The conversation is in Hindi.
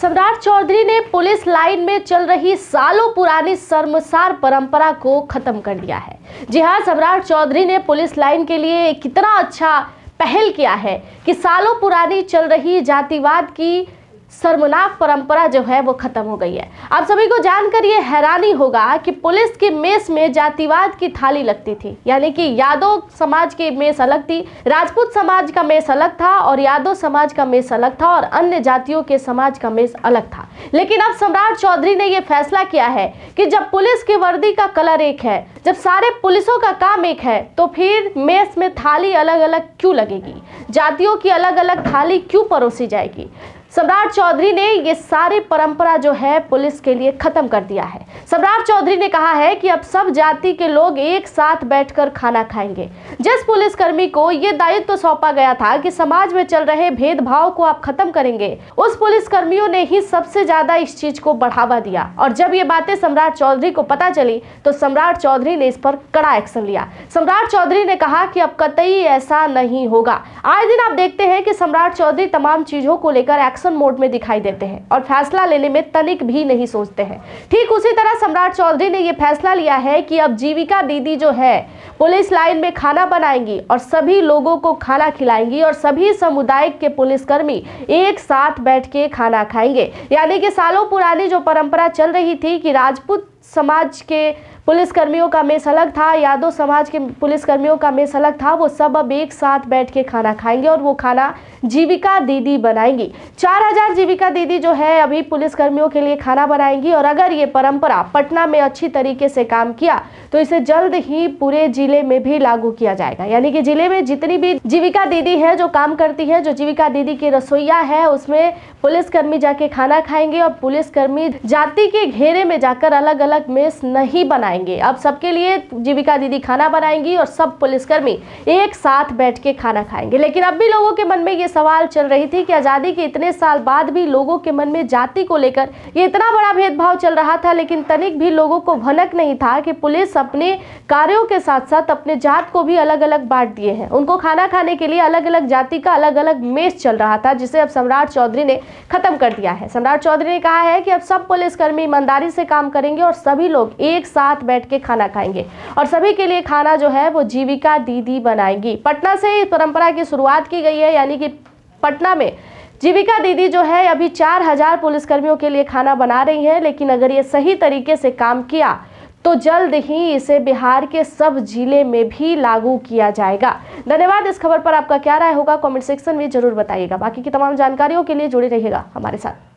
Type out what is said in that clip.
सम्राट चौधरी ने पुलिस लाइन में चल रही सालों पुरानी शर्मसार परंपरा को खत्म कर दिया है। जी हां, सम्राट चौधरी ने पुलिस लाइन के लिए कितना अच्छा पहल किया है कि सालों पुरानी चल रही जातिवाद की शर्मनाक परंपरा जो है वो खत्म हो गई है। आप सभी को जानकर ये हैरानी होगा कि पुलिस की मेस में जातिवाद की थाली लगती थी, यानी कि यादव समाज की मेस अलग थी, राजपूत समाज का मेस अलग था और यादव समाज का मेस अलग था और अन्य जातियों के समाज का मेस अलग था। लेकिन अब सम्राट चौधरी ने यह फैसला किया है कि जब पुलिस की वर्दी का कलर एक है, जब सारे पुलिसों का काम एक है, तो फिर मेस में थाली अलग अलग क्यों लगेगी, जातियों की अलग अलग थाली क्यों परोसी जाएगी। सम्राट चौधरी ने ये सारी परंपरा जो है पुलिस के लिए खत्म कर दिया है। सम्राट चौधरी ने कहा है कि अब सब जाति के लोग एक साथ बैठकर खाना खाएंगे। जिस पुलिसकर्मी को ये दायित्व सौंपा गया था कि समाज में चल रहे भेदभाव को आप खत्म करेंगे, उस पुलिसकर्मियों ने ही सबसे ज्यादा इस चीज को बढ़ावा दिया। और जब ये बातें सम्राट चौधरी को पता चली तो सम्राट चौधरी ने इस पर कड़ा एक्शन लिया। सम्राट चौधरी ने कहा कि अब कतई ऐसा नहीं होगा। आए दिन आप देखते हैं कि सम्राट चौधरी तमाम चीजों को लेकर एक्शन मोड में दिखाई देते हैं और फैसला लेने में तनिक भी नहीं सोचते हैं। ठीक उसी तरह सम्राट चौधरी ने यह फैसला लिया है कि अब जीविका दीदी जो है पुलिस लाइन में खाना बनाएंगी और सभी लोगों को खाना खिलाएंगी और सभी समुदाय के पुलिसकर्मी एक साथ बैठ के खाना खाएंगे। यानी कि सालों पुरानी जो परंपरा चल रही थी कि राजपूत समाज के पुलिसकर्मियों का मेस अलग था, यादव समाज के पुलिसकर्मियों का मेस अलग था, वो सब अब एक साथ बैठ के खाना खाएंगे और वो खाना जीविका दीदी बनाएंगी। 4000 जीविका दीदी जो है अभी पुलिसकर्मियों के लिए खाना बनाएंगी और अगर ये परंपरा पटना में अच्छी तरीके से काम किया तो इसे जल्द ही पूरे जिले में भी लागू किया जाएगा। यानी कि जिले में जितनी भी जीविका दीदी है जो काम करती है, जो जीविका दीदी की रसोईया है, उसमें पुलिसकर्मी जाके खाना खाएंगे और पुलिसकर्मी जाति के घेरे में जाकर अलग अलग मेस नहीं बनाएंगे। अब सबके लिए जीविका दीदी खाना बनाएंगी और सब पुलिसकर्मी एक साथ बैठ के खाना खाएंगे। लेकिन अब भी लोगों के मन में ये सवाल चल रही थी कि आजादी के इतने साल बाद भी लोगों के मन में जाति को लेकर ये इतना बड़ा भेदभाव चल रहा था, लेकिन तनिक भी लोगों को भनक नहीं था कि पुलिस अपने कार्यों के साथ साथ अपने जात को भी अलग अलग बांट दिए हैं। उनको खाना खाने के लिए अलग अलग जाति का अलग अलग मेस चल रहा था, जिसे अब सम्राट चौधरी ने खत्म कर दिया है। सम्राट चौधरी ने कहा है कि अब सब पुलिसकर्मी ईमानदारी से काम करेंगे और सभी लोग एक साथ बैठ के खाना खाएंगे और सभी के लिए खाना जो है वो जीविका दीदी बनाएंगी। पटना से इस परंपरा की शुरुआत की गई है, यानी कि पटना में जीविका दीदी जो है अभी 4000 पुलिसकर्मियों के लिए खाना बना रही है। लेकिन अगर ये सही तरीके से काम किया तो जल्द ही इसे बिहार के सब जिले में भी लागू किया जाएगा। धन्यवाद। इस खबर पर आपका क्या राय होगा कमेंट सेक्शन में जरूर बताइएगा। बाकी की तमाम जानकारियों के लिए जुड़े रहिएगा हमारे साथ।